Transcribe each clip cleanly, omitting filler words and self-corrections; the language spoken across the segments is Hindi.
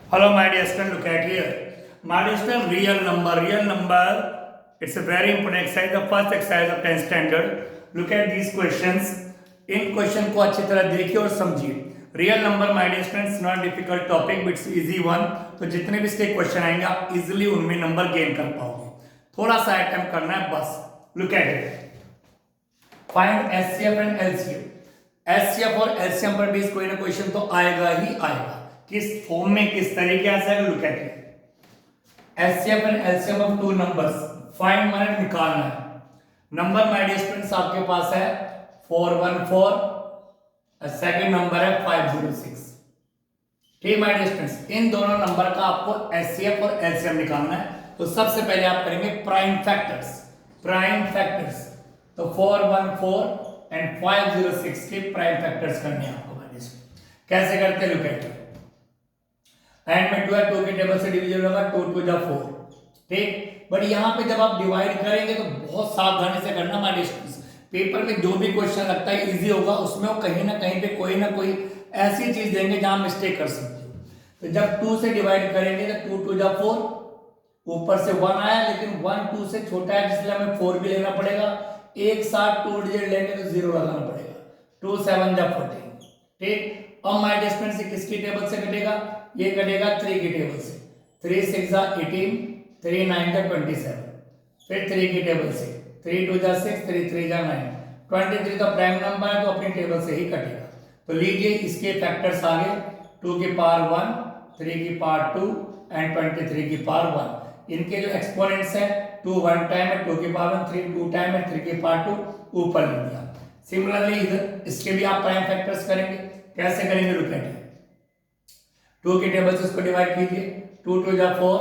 Hello, my dear student. Look at here. My dear student, real number. Real number. It's a very important exercise. The first exercise of 10th standard. Look at these questions. इन क्वेश्चन को अच्छी तरह देखिए और समझिए. Real number my dear students not difficult topic but it's easy one. तो जितने भी इसके क्वेश्चन आएंगे आप इजीली उनमें नंबर गेन कर पाओगे. थोड़ा सा अटेम्प्ट करना है बस. Look at it. Find HCF and LCM. HCF और एलसीएम पर बेस्ड कोई ना क्वेश्चन तो आएगा ही आएगा. किस फॉर्म में किस तरीके से. Look at it. HCF and LCM of two numbers. Find माने निकालना है. नंबर माय डियर स्टूडेंट्स आपके पास है 414 और सेकंड नंबर है 506. ठीक माय डियर स्टूडेंट्स, इन दोनों नंबर का आपको एचसीएफ और एलसीएम निकालना है. तो सबसे पहले आप करेंगे प्राइम फैक्टर्स. प्राइम फैक्टर्स तो 414 एंड 506 के प्राइम फैक्टर्स करने हैं आपको. माय डियर स्टूडेंट्स कैसे करते हैं. Look at it. एंड में 2 है, 2 के टेबल से डिवीजन होगा 2 2 जा 4. ठीक. बट यहाँ पे जब आप डिवाइड करेंगे तो बहुत सावधानी से करना. माय डियर स्टूडेंट्स पेपर में जो भी क्वेश्चन लगता है इजी होगा उसमें वो कहीं ना कहीं पे कोई ना कोई ऐसी चीज देंगे जहां मिस्टेक कर सकते हो. तो जब 2 से डिवाइड करेंगे तो 2 2 जा 4. ऊपर से 1 आया लेकिन 1 2 से छोटा है इसलिए हमें 4 भी लेना पड़ेगा. एक साथ 2 डिजिट लेंगे तो 0 लगाना पड़ेगा. 2 7 जा 14. ठीक. अब माय डियर स्टूडेंट्स किसकी टेबल से कटेगा. ये कटेगा 3 की टेबल से. 3 6 जा 18, 3 9 जा 27. फिर 3 की टेबल से 3 2 जा 6, 3 3 जा 9. 23 तो प्राइम नंबर है तो अपनी टेबल से ही कटेगा. तो लीजिए इसके फैक्टर्स आ गए. 2 की पावर 1, 3 की पावर 2 एंड 23 की पावर 1. इनके जो एक्सपोनेंट्स है 2 1 टाइम है, 2 की पावर 1 3 2 टाइम है, 3 की पावर 2 ऊपर लिख दिया. सिमिलरली इधर इसके भी आप प्राइम फैक्टर्स करेंगे. कैसे करेंगे. Look at it. 2 की टेबल से इसको डिवाइड कीजिए. 2 2 जा 4,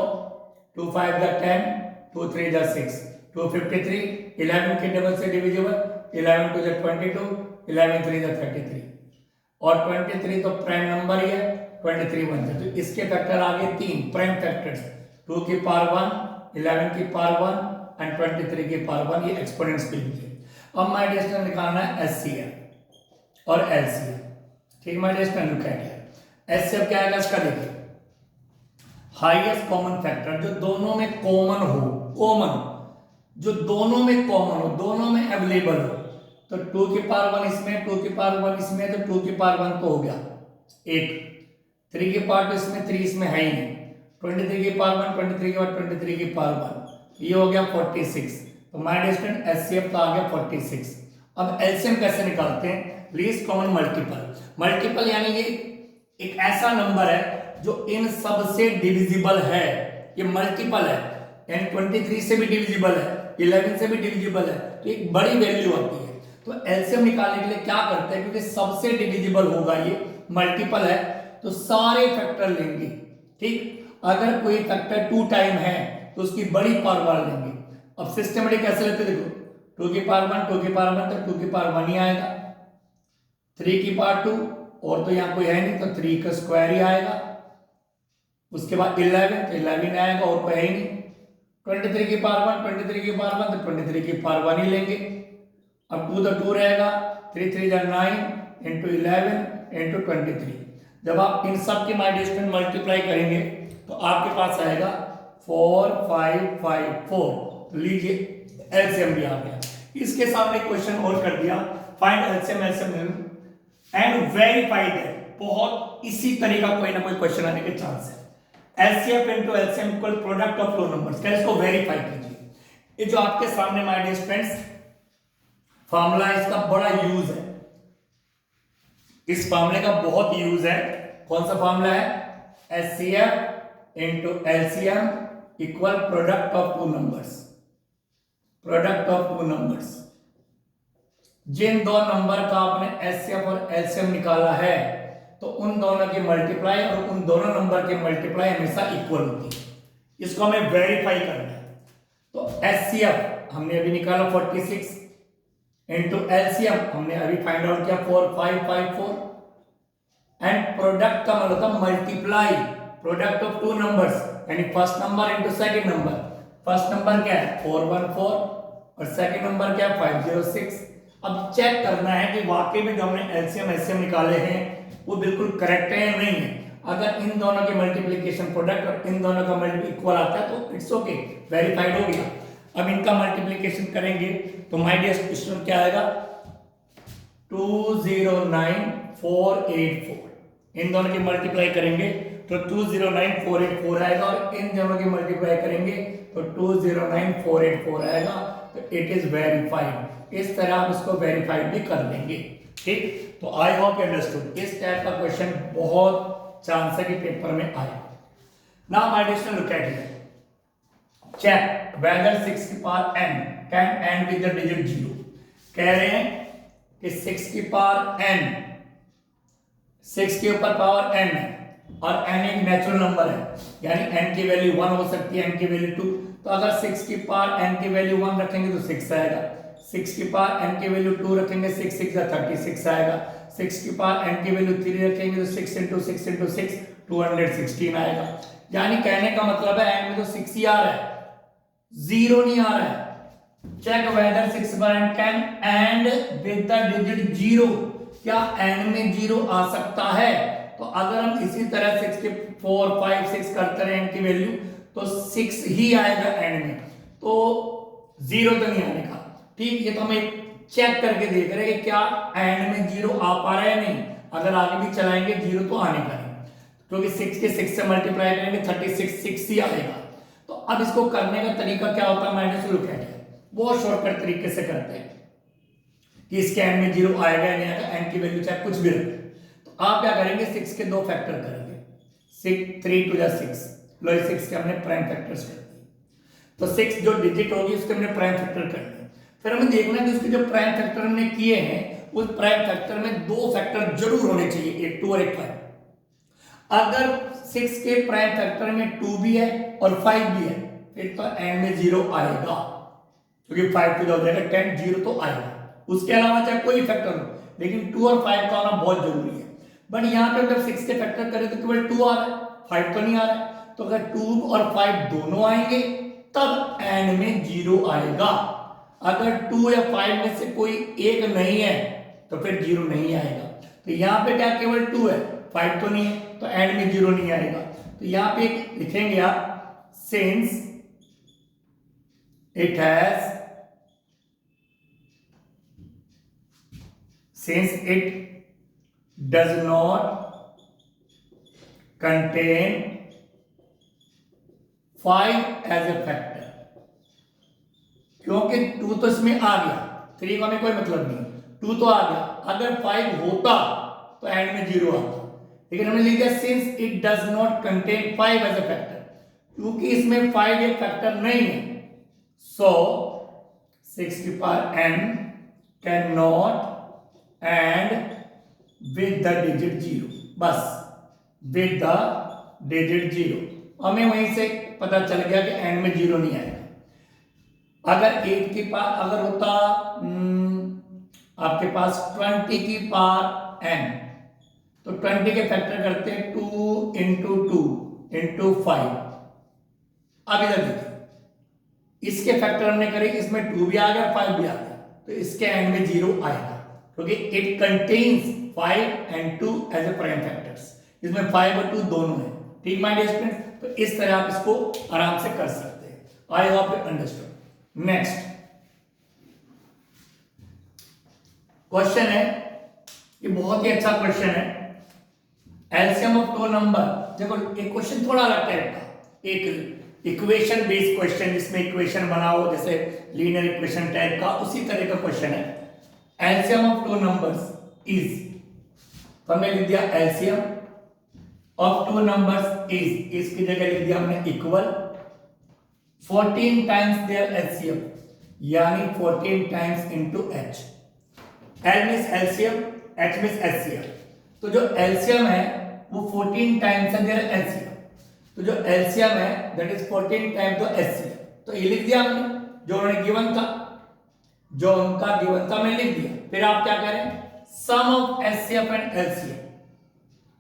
2 5 जा 10, 2 3 जा 6, 2 53. 11 की टेबल से डिविजिबल. 11 2 जा 22, 11 3 जा 33. और 23 तो प्राइम नंबर ही है. 23 1 जा. तो इसके फैक्टर आ गए 3 प्राइम फैक्टर्स. 2 की पावर 1, 11 की पावर 1 एंड 23 की पावर 1. ये एक्सपोनेंट्स के लिए. अब माय डियर स्टूडेंट निकालना है एचसीएफ और एलसीएफ. ठीक my dear student look at it. HCF क्या है इसका देखिए. हाईएस्ट कॉमन फैक्टर जो दोनों में कॉमन हो. कॉमन जो दोनों में कॉमन हो, दोनों में अवेलेबल हो. तो 2 की पावर 1 इसमें, 2 की पावर 1 इसमें, तो 2 की पावर 1 तो हो गया एक. 3 की पावर 2 इसमें, 3 इसमें है ही नहीं. 23 की पावर 1, 23 के बाद 23 की पावर 1, ये हो गया 46. तो माय डियर स्टूडेंट एचसीएफ का आ गया 46. अब एलसीएम कैसे निकालते हैं. Least common multiple. मल्टीपल यानी ये एक ऐसा नंबर है जो इन सब से डिविजिबल है. ये मल्टीपल है यानी 23 से भी डिविजिबल है, 11 से भी डिविजिबल है. तो एक बड़ी वैल्यू आती है. तो एलसीएम निकालने के लिए क्या करते हैं, क्योंकि सबसे डिविजिबल होगा, ये मल्टीपल है तो सारे फैक्टर लेंगे. ठीक. अगर कोई फैक्टर 2 टाइम है तो उसकी बड़ी पावर लेंगे. अब सिस्टमेटिक कैसे लेते देखो. 2 की पावर 1, 2 की पावर 1 तो 2 की पावर 1 ही आएगा. 3 की पावर 2 और तो यहाँ कोई है नहीं तो 3 का स्क्वायर ही आएगा. उसके बाद 11 तो 11 आएगा और कोई है ही नहीं. 23 की पावर 1, 23 की पावर 1 तो 23 की पावर 1 ही लेंगे. अब 2 तो 2 रहेगा. 3 3 जा 9 इंटू 11 इंटू 23. जब आप इन सब की माय डियर स्टूडेंट मल्टीप्लाई करेंगे तो आपके पास आएगा 4 5 5 4. तो लीजिए एलसीएम भी आ गया. इसके सामने क्वेश्चन और कर दिया. Find LCM LCM and verify that. बहुत इसी तरह का कोई ना कोई क्वेश्चन आने के चांस है. LCF into LCM equal product of two numbers. क्या इसको वेरीफाई कीजिए. ये जो आपके सामने माय डियर फ्रेंड्स फार्मूला है, इसका बड़ा यूज है. इस फार्मूले का बहुत यूज है. कौन सा फार्मूला है. HCF into LCM equal product of two numbers. Product of two numbers. जिन दो नंबर का आपने एचसीएफ और एलसीएम निकाला है तो उन दोनों की मल्टीप्लाई और उन दोनों नंबर की मल्टीप्लाई हमेशा इक्वल होती है. इसको हमें वेरीफाई करना है. तो एचसीएफ हमने अभी निकाला 46 इंटू एलसीएम हमने अभी फाइंड आउट किया 4 5 5 4. एंड प्रोडक्ट का मतलब होता multiply. Product of two numbers यानी first number into second number. First number क्या है 414 और सेकंड नंबर क्या है 506. अब चेक करना है कि वाकई में जो हमने एलसीएम एलसीएम निकाले हैं वो बिल्कुल करेक्ट है या नहीं है. अगर इन दोनों के मल्टीप्लिकेशन प्रोडक्ट और इन दोनों का मल्टीपल इक्वल आता है तो इट्स ओके, वेरीफाइड हो गया। अब इनका मल्टीप्लिकेशन करेंगे तो माय डियर स्टूडेंट क्या आएगा 209484। इन दोनों की मल्टीप्लाई करेंगे तो 209484 आएगा और इन दोनों की मल्टीप्लाई करेंगे तो 209484 आएगा। तो इट इज वेरीफाइड। इस तरह आप इसको वेरीफाइड भी कर लेंगे। ठीक, तो आई होप यू अंडरस्टूड। इस टाइप का क्वेश्चन बहुत चांस है कि पेपर में आए। Now my dear student look at here, check whether 6 की पावर n can end with the digit 0। कह रहे हैं कि 6 की पावर n, 6 के ऊपर पावर n है और n एक नेचुरल नंबर है, यानी n की वैल्यू 1 हो सकती है, n की वैल्यू 2। तो अगर 6 की पावर n की वैल्यू 1 रखेंगे तो 6 आएगा, 6 की पावर n की वैल्यू 2 रखेंगे 6 6 36 आएगा, 6 की पावर n की वैल्यू 3 रखेंगे तो 6 × 6 × 6 216 आएगा। यानी कहने का मतलब है n में तो 6 ही आ रहा है, 0 नहीं आ रहा है। चेक वेदर 6 बार n can end with the digit 0। क्या n में 0 आ सकता है? तो अगर हम इसी तरह 6 के 4 5 6 करते रहे n की वैल्यू तो 6 ही आएगा n में, तो 0 तो नहीं आने का। ठीक, ये तो हम चेक करके देख रहे हैं कि क्या n में 0 आ पा रहा है नहीं। अगर आगे भी चलाएंगे 0 तो आने का नहीं, क्योंकि 6 के 6 से मल्टीप्लाई करेंगे 36 6 ही आएगा। तो अब इसको करने का तरीका क्या होता है, माइनस लुक एट है, बहुत शॉर्टकट तरीके से करते हैं कि इसके n में 0 आएगा या नहीं आएगा, n की वैल्यू चाहे कुछ भी रखें। तो आप क्या करेंगे 6 के 2 फैक्टर करेंगे, 6 3 2 6, लो 6 के हमने प्राइम फैक्टर्स कर दिए। तो 6 जो डिजिट होगी उसके हमने प्राइम फैक्टर कर दिए। फिर हमें देखना कि उसके जो प्राइम फैक्टर हमने किए हैं उस प्राइम फैक्टर में 2 फैक्टर जरूर होने चाहिए, एक 2 और एक 5। अगर 6 के प्राइम फैक्टर में 2 भी है और 5 भी है फिर तो n में 0 आएगा, क्योंकि 5 2 हो जाएगा 10, 0 तो आएगा। उसके अलावा चाहे कोई फैक्टर हो, लेकिन 2 और 5 का होना बहुत जरूरी है। बट यहाँ पे अगर 6 के फैक्टर करें तो केवल 2 आ रहा है, 5 तो नहीं आ रहा है। तो अगर 2 और 5 दोनों आएंगे तब n में 0 आएगा। अगर 2 या 5 में से कोई एक नहीं है तो फिर 0 नहीं आएगा। तो यहाँ पे क्या केवल 2 है, 5 तो नहीं है, तो n में 0 नहीं आएगा। तो यहाँ पे लिखेंगे आप since it does not contain 5 as a factor, क्योंकि 2 तो इसमें आ गया, 3 का में कोई मतलब नहीं, 2 तो आ गया। अगर 5 होता तो एंड में 0 आता, लेकिन हमने लिख दिया since it does not contain 5 as a factor, क्योंकि इसमें 5 एक फैक्टर नहीं है। सो 6 की पावर n can not and with the digit 0, बस विद द डिजिट 0। हमें वहीं से पता चल गया कि n में 0 नहीं आएगा। अगर 8 की पावर अगर होता आपके पास 20 की पावर n, तो 20 के फैक्टर करते हैं 2 × 2 × 5। अब इधर देखिए, इसके फैक्टर हमने करे, इसमें 2 भी आ गया 5 भी आ गया, तो इसके एंड में 0 आएगा, क्योंकि it contains 5 and 2 as a prime factors. इसमें 5 और 2 दोनों है। ठीक माय डियर स्टूडेंट, तो इस तरह आप इसको आराम से कर सकते हैं। आई hope you understood. Next question है, ये बहुत ही अच्छा क्वेश्चन है। LCM of 2 number. देखो एक क्वेश्चन थोड़ा अलग टाइप का, एक इक्वेशन बेस्ड क्वेश्चन जिसमें इक्वेशन बनाओ जैसे लीनियर इक्वेशन टाइप का, उसी तरह का क्वेश्चन है। एलसीएम ऑफ 2 नंबर्स इज, तो हमने लिख दिया एलसीएम ऑफ 2 नंबर्स इज, इसकी जगह लिख दिया हमने इक्वल 14 टाइम्स देयर एलसीएम, यानी 14 times into H. L means LCM, H means HCF. तो जो एलसीएम है वो 14 टाइम्स है देयर एलसीएम, तो जो एलसीएम है that is 14 times the HCF. तो ये लिख दिया हमने, जो उन्होंने गिवन था, जो उनका गिवन था मैंने लिख दिया। फिर आप क्या करें, सम ऑफ एचसीएफ एंड एलसीएम,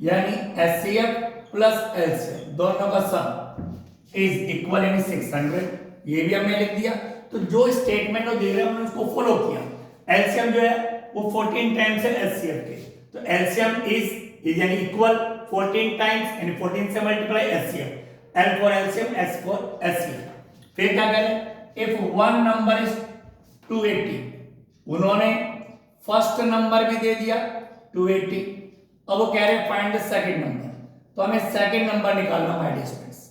यानी एचसीएफ प्लस एलसीएम दोनों का सम इज इक्वल यानी 600, ये भी हमने लिख दिया। तो जो स्टेटमेंट वो दे रहे हैं हमने उसको फॉलो किया। एलसीएम जो है वो 14 टाइम्स है एचसीएफ के, तो एलसीएम इज इज यानी इक्वल 14 टाइम्स यानी 14 से multiply HCF, L for LCM, S for HCF। फिर क्या करें, इफ वन नंबर इज 280, उन्होंने फर्स्ट नंबर भी दे दिया 280, अब वो कह रहे फाइंड द सेकंड नंबर, तो हमें सेकंड नंबर निकालना माय डियर स्टूडेंट्स।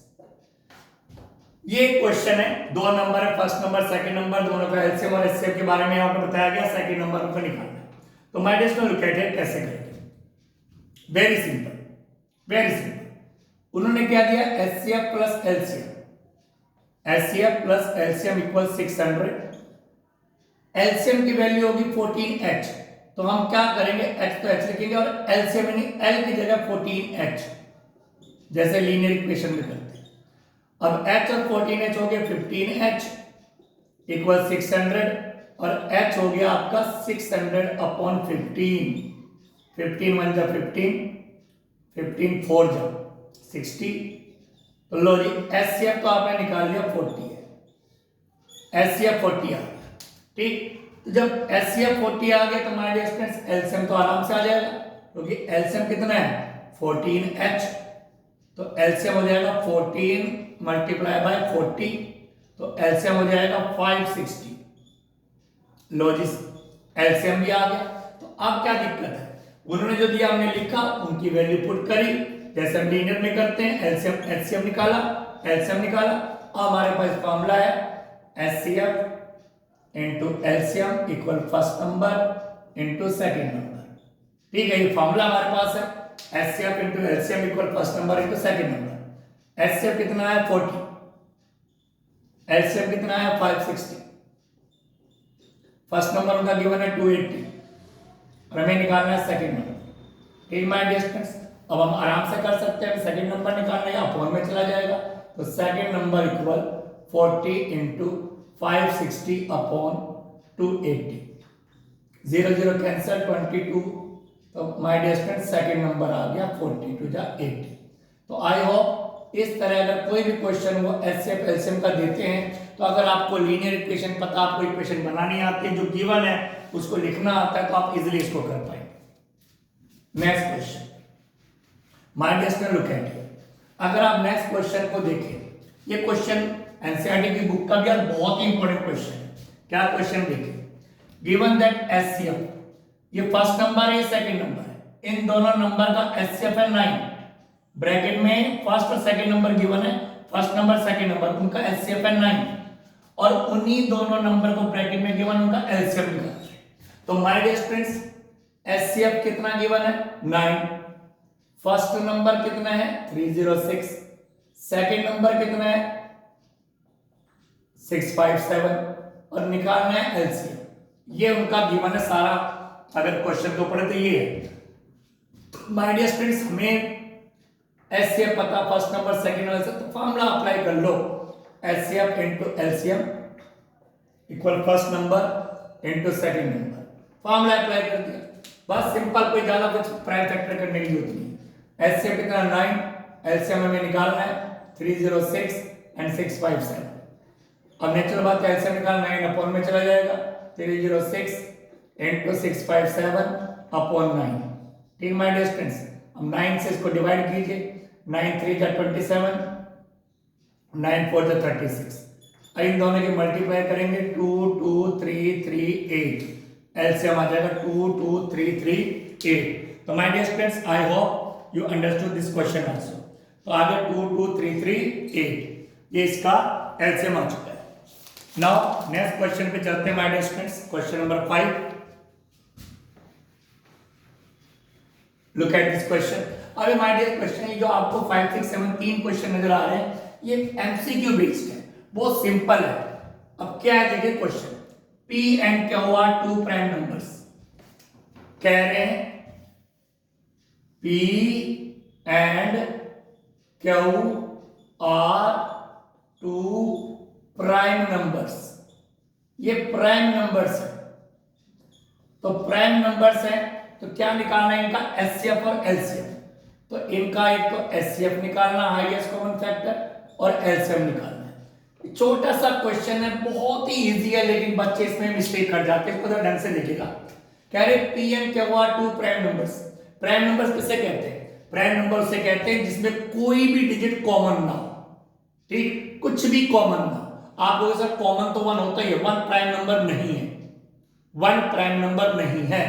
ये क्वेश्चन है, दो नंबर है, फर्स्ट नंबर सेकंड नंबर, दोनों का एलसीएम और एचसीएफ के बारे में आपको बताया गया, सेकंड नंबर को निकालना है। तो my dear student look at it, कैसे करेंगे, वेरी सिंपल, वेरी सिंपल। उन्होंने क्या दिया, HCF plus LCM, HCF plus LCM equal 600, LCM की वैल्यू होगी 14h, तो हम क्या करेंगे, h तो h लिखेंगे और एलसीएम यानी l की जगह 14h, जैसे लीनियर इक्वेशन में करते हैं। अब h और 14h हो गया 15h इक्वल 600 और h हो गया आपका 600 अपॉन 15, 15 1 जा 15, 15 4 जा 60, तो लो जी एचसीएफ तो आपने निकाल लिया 40 है, एचसीएफ 40 आ गया, ठीक। तो जब एचसीएफ 40 आ गया तो माय डियर स्टूडेंट्स एलसीएम तो आराम से आ जाएगा, क्योंकि एलसीएम कितना है 14h, तो एलसीएम हो जाएगा 14 मल्टीप्लाई बाय 40, तो एलसीएम हो जाएगा 560। लो जी एलसीएम भी आ गया, तो अब क्या दिक्कत है, उन्होंने जो दिया हमने लिखा, उनकी वैल्यू पुट करी, जैसे हम लीनियर में करते हैं, एलसीएम एचसीएफ निकाला, एलसीएम निकाला, अब हमारे पास फॉर्मूला है HCF into LCM equal first number into second number, ठीक है, ये फॉर्मूला हमारे पास है, HCF into LCM equal first number into second number. HCF कितना है 40, एलसीएम कितना है 560, फर्स्ट नंबर उनका गिवन है 280 और हमें निकालना है सेकंड नंबर, ठीक माय डियर स्टूडेंट्स। अब हम आराम से कर सकते हैं, सेकंड नंबर निकालना है, अपॉन में चला जाएगा, तो second number equal 40 into 560 upon 280, 0 0 cancel 22, तो my dear students second number आ गया 42 जा 80। तो आई होप इस तरह अगर कोई भी क्वेश्चन वो एचसीएफ एलसीएम का देते हैं, तो अगर आपको लीनियर इक्वेशन पता, आपको इक्वेशन बनानी आती है, जो गिवन है उसको लिखना आता है, तो आप इजीली इसको कर पाएंगे। Next question my dear student look at it, अगर आप नेक्स्ट क्वेश्चन को देखें, ये क्वेश्चन एनसीईआरटी की बुक का भी यार बहुत ही इंपॉर्टेंट क्वेश्चन है। क्या क्वेश्चन देखें, गिवन दैट एचसीएफ, ये फर्स्ट नंबर है, ये सेकंड नंबर है, इन दोनों नंबर का एचसीएफ है 9, ब्रैकेट में फर्स्ट और सेकंड नंबर गिवन है, फर्स्ट नंबर सेकंड नंबर उनका एचसीएफ है 9, और उन्हीं दोनों नंबर को ब्रैकेट में गिवन उनका एलसीएम निकालना है। तो माय डियर स्टूडेंट्स एचसीएफ कितना गिवन है 9, फर्स्ट नंबर कितना है 306, सेकंड नंबर कितना है 657 और निकालना है एलसीएम, ये उनका गिवन है सारा। अगर क्वेश्चन को पढ़े तो ये है माय डियर स्टूडेंट्स, हमें एचसीएफ पता, फर्स्ट नंबर सेकंड नंबर, तो फॉर्मूला अप्लाई कर लो, HCF into LCM equal first number into second number, formula apply कर दिया, बस सिंपल, कोई ज्यादा कुछ प्राइम फैक्टर करने की जरूरत नहीं। एचसीएफ कितना 9, एलसीएम हमें निकालना है 306 एंड 657। अब नेचुरल बात है, एलसीएम निकालना 9 अपॉन में चला जाएगा, 306 इनटू 657 अपॉन 9, ठीक माय डियर स्टूडेंट्स। अब 9 से इसको डिवाइड कीजिए, 9 3 जा 27, 9 4 जा 36, इन दोनों की मल्टीप्लाई करेंगे 2 2 3 3 8, एलसीएम आ जाएगा 2 2 3 3 8। तो my dear students I hope you understood this question also. तो आगे 2 2 3 3 8, ये इसका एलसीएम आ चुका है। नाउ नेक्स्ट क्वेश्चन पे चलते हैं my dear students, question number 5। Look at this question. अभी माय डियर क्वेश्चन, ये जो आपको 5 6 7 3 क्वेश्चन नजर आ रहे हैं, ये एमसीक्यू बेस्ड है, बहुत सिंपल है। अब क्या है देखिए question, P and Q are two prime numbers, कह रहे हैं P and Q are two prime numbers, ये प्राइम नंबर्स है, तो प्राइम नंबर्स है तो क्या निकालना है इनका एचसीएफ और एलसीएम। तो इनका एक तो एचसीएफ निकालना हाईएस्ट कॉमन फैक्टर, और एलसीएम निकालना है। छोटा सा क्वेश्चन है, बहुत ही इजी है, लेकिन बच्चे इसमें मिस्टेक कर जाते हैं, इसको तो ढंग से लिखेगा। कह रहे P and Q are two prime numbers, prime number किसे कहते हैं? प्राइम नंबर उसे कहते हैं जिसमें कोई भी डिजिट कॉमन ना हो, ठीक, कुछ भी कॉमन ना हो। आप लोगों से कॉमन तो 1 होता ही है, 1 प्राइम नंबर नहीं है, 1 प्राइम नंबर नहीं है।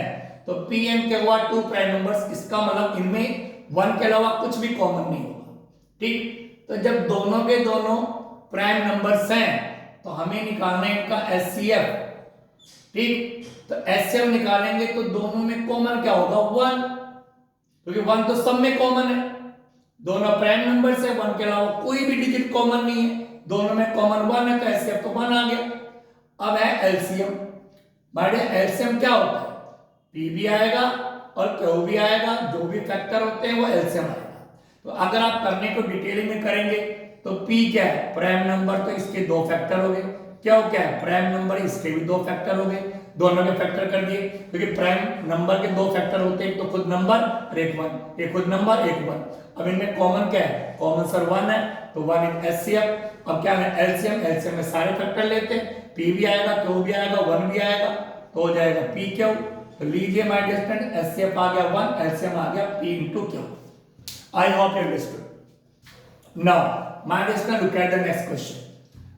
तो पी एन क्या हुआ? 2 प्राइम नंबर्स। इसका मतलब इनमें 1 के अलावा कुछ भी कॉमन नहीं होगा, ठीक। तो जब दोनों के दोनों प्राइम नंबर्स हैं तो हमें निकालना है इनका एचसीएफ, ठीक। तो एचसीएफ निकालेंगे तो दोनों में कॉमन क्या होगा? 1, क्योंकि 1 तो सब में कॉमन है, दोनों प्राइम नंबर्स है, 1 के अलावा कोई भी डिजिट कॉमन नहीं है, दोनों में कॉमन 1 है, तो एचसीएफ तो 1 आ गया। अब है एलसीएम। भाई एलसीएम क्या होता है? पी भी आएगा और क्यू भी आएगा, जो भी फैक्टर होते हैं वो एलसीएम आएगा। तो अगर आप करने को डिटेलिंग में करेंगे तो पी क्या है? प्राइम नंबर, तो इसके 2 फैक्टर हो गए। क्या हो? क्या है? प्राइम नंबर, इसके भी 2 फैक्टर हो गए, दोनों के फैक्टर कर दिए, क्योंकि प्राइम नंबर के 2 फैक्टर होते हैं, एक तो खुद नंबर और एक 1, एक खुद नंबर एक 1। अब इनमें कॉमन क्या है? कॉमन सर 1 है, तो 1 इन एचसीएफ। अब क्या है? एलसीएम, एलसीएम में सारे फैक्टर लेते हैं, पी भी आएगा, क्यू भी आएगा, 1 भी आएगा, तो हो जाएगा पी क्यू। तो लीजिए माय डियर फ्रेंड, एचसीएफ आ गया 1, एलसीएम आ गया P into Q. I hope you understood. Now my dear friend, look at the next question.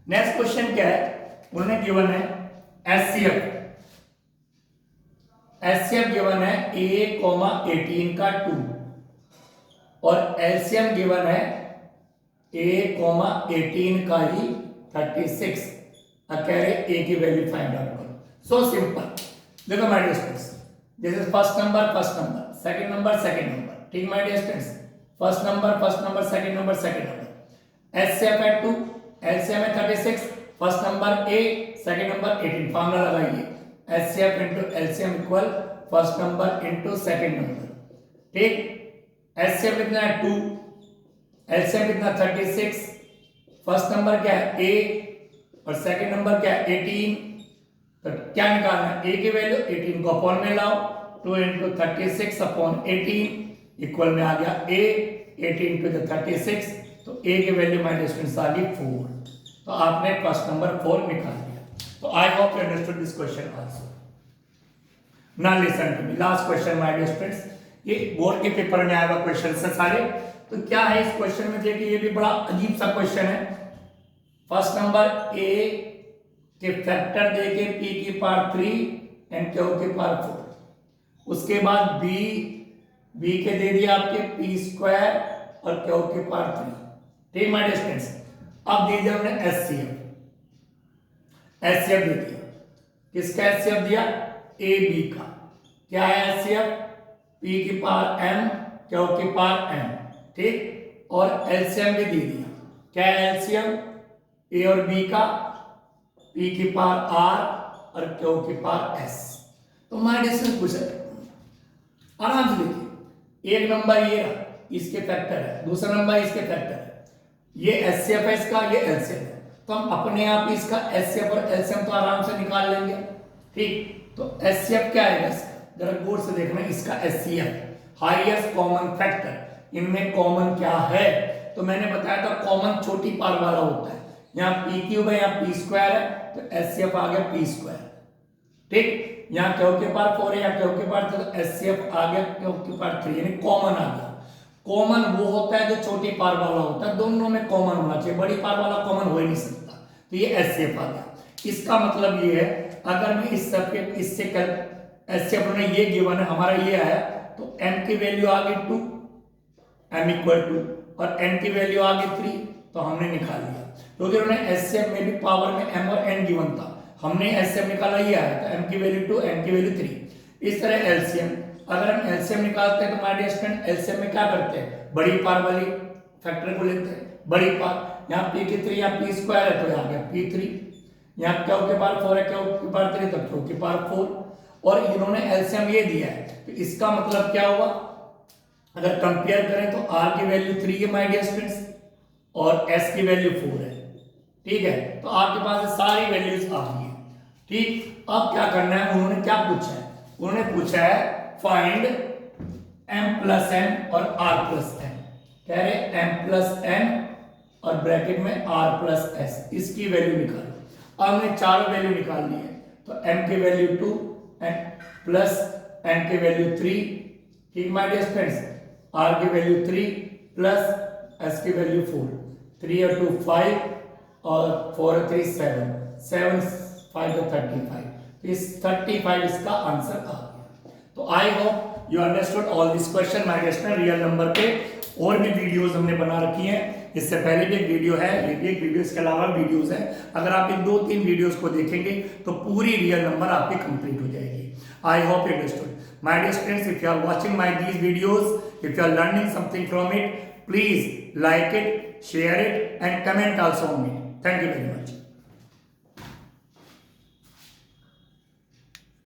Next question क्या है? उन्होंने गिवन है एचसीएफ। एचसीएफ गिवन है a,18 का 2 और एलसीएम गिवन है a,18 का ही 36। अब कह रहे a की वैल्यू फाइंड आउट करो। So simple. देखो my dear students, this is first number, second number, ठीक my dear students, first number, second number. HCF है 2, एलसीएम है 36, first number a, second number 18। Formula लगाइए, HCF into LCM equal first number into second number, ठीक। एचसीएफ कितना है? 2, एलसीएम कितना? 36, फर्स्ट नंबर क्या है? a और सेकंड नंबर क्या है? 18। तो क्या निकालना है? a की वैल्यू 18 को अपॉन में लाओ, 2 इंटू 36 अपॉन 18 इक्वल में आ गया a, 18 टू द 36, तो a की वैल्यू माय डिस्टेंस आ गई 4। तो आपने फर्स्ट नंबर 4 निकाल दिया। तो I hope you understood this question answer. Now listen to me, last question my dear students. ये बोर्ड के पेपर में आया हुआ क्वेश्चन है सारे। तो क्या है इस क्वेश्चन में? देखिए ये भी बड़ा अजीब सा क्वेश्चन है। फर्स्ट नंबर a के फैक्टर देके p की पावर 3 एंड q की पावर 4। उसके बाद b के दे दिया आपके p² और q की पावर 3, ठीक माय डियर स्टूडेंट्स। अब दे दिया हमने एचसीएफ दे दिया। किसका एचसीएफ दिया? ए बी का। क्या है एचसीएफ? p की पावर m, q की पावर m, ठीक। और एलसीएम भी दे दिया। क्या है एलसीएम? a और b का, p की पावर r और q की पावर s। तो माय डिस्टेंस पूछा, आराम से देखिए। एक नंबर ये इसके फैक्टर है, दूसरा नंबर इसके फैक्टर है, ये एचसीएफ है इसका, ये एलसीएम है। तो हम अपने आप इसका एचसीएफ और एलसीएम तो आराम से निकाल लेंगे, ठीक। तो एचसीएफ क्या आएगा इसका? जरा गौर से देखना, इसका एचसीएफ हाईएस्ट कॉमन फैक्टर। इनमें कॉमन क्या है? तो मैंने बताया था कॉमन छोटी पावर वाला होता है। यहाँ p³ है, यहाँ p² है, तो एचसीएफ आ गया p², ठीक। यहाँ q के पावर 4 है, यहाँ q के पावर 3, तो एचसीएफ आ गया q की पावर 3, यानी कॉमन आ गया। कॉमन वो होता है जो छोटी पावर वाला होता है, दोनों में कॉमन होना चाहिए, बड़ी पावर वाला कॉमन हो ही नहीं सकता। तो ये एचसीएफ आ गया। इसका मतलब ये है, अगर मैं इस सब के इससे कर एचसीएफ ने ये गिवन है, हमारा ये आया, तो m की वैल्यू आ गई 2, m इक्वल 2, और n की वैल्यू आ गई 3, तो हमने निकाल लिया। क्योंकि उन्होंने एचसीएफ में भी पावर में m और n गिवन था, हमने एचसीएफ निकाला, ये आया, तो m की वैल्यू 2, n की वैल्यू 3। इस तरह एलसीएम, अगर हम एलसीएम निकालते हैं तो माय डियर स्टूडेंट एलसीएम में क्या करते हैं? बड़ी पावर वाली फैक्टर को लेते हैं, बड़ी पावर। यहाँ p की 3 या p² है, तो आ गया p3। यहाँ q के पावर 4 है, q की पावर 3, तो q की पावर 4। और इन्होंने एलसीएम ये दिया है, तो इसका मतलब क्या हुआ? अगर कंपेयर करें तो r की वैल्यू 3 है माय डियर स्टूडेंट्स, और s की वैल्यू 4 है, ठीक है। तो आपके पास सारी वैल्यूज आ गई है, ठीक। अब क्या करना है? उन्होंने क्या पूछा है? उन्होंने पूछा है फाइंड m प्लस n और r प्लस n। कह रहे m प्लस n और ब्रैकेट में r प्लस s, इसकी वैल्यू निकालो। अब हमने चारों वैल्यू निकाल ली है, तो m की वैल्यू 2 एंड प्लस n की वैल्यू 3 ठीक माय डियर फ्रेंड्स, r की वैल्यू 3 प्लस s की वैल्यू 4, 3 और 2 5 और 4 और 3 7, 7 5 और 35, इस 35 इसका आंसर आ गया। तो I hope you understood all this question my dear student. Real number पे और भी वीडियोस हमने बना रखी हैं, इससे पहले भी एक वीडियो है, ये भी एक वीडियो, इसके अलावा वीडियोस हैं। अगर आप इन 2-3 वीडियोस को देखेंगे तो पूरी रियल नंबर आपकी कंप्लीट हो जाएगी। I hope you understood my dear students. If you are watching my these videos, if you are learning something from it, please like it, share it and comment also on it. Thank you very much.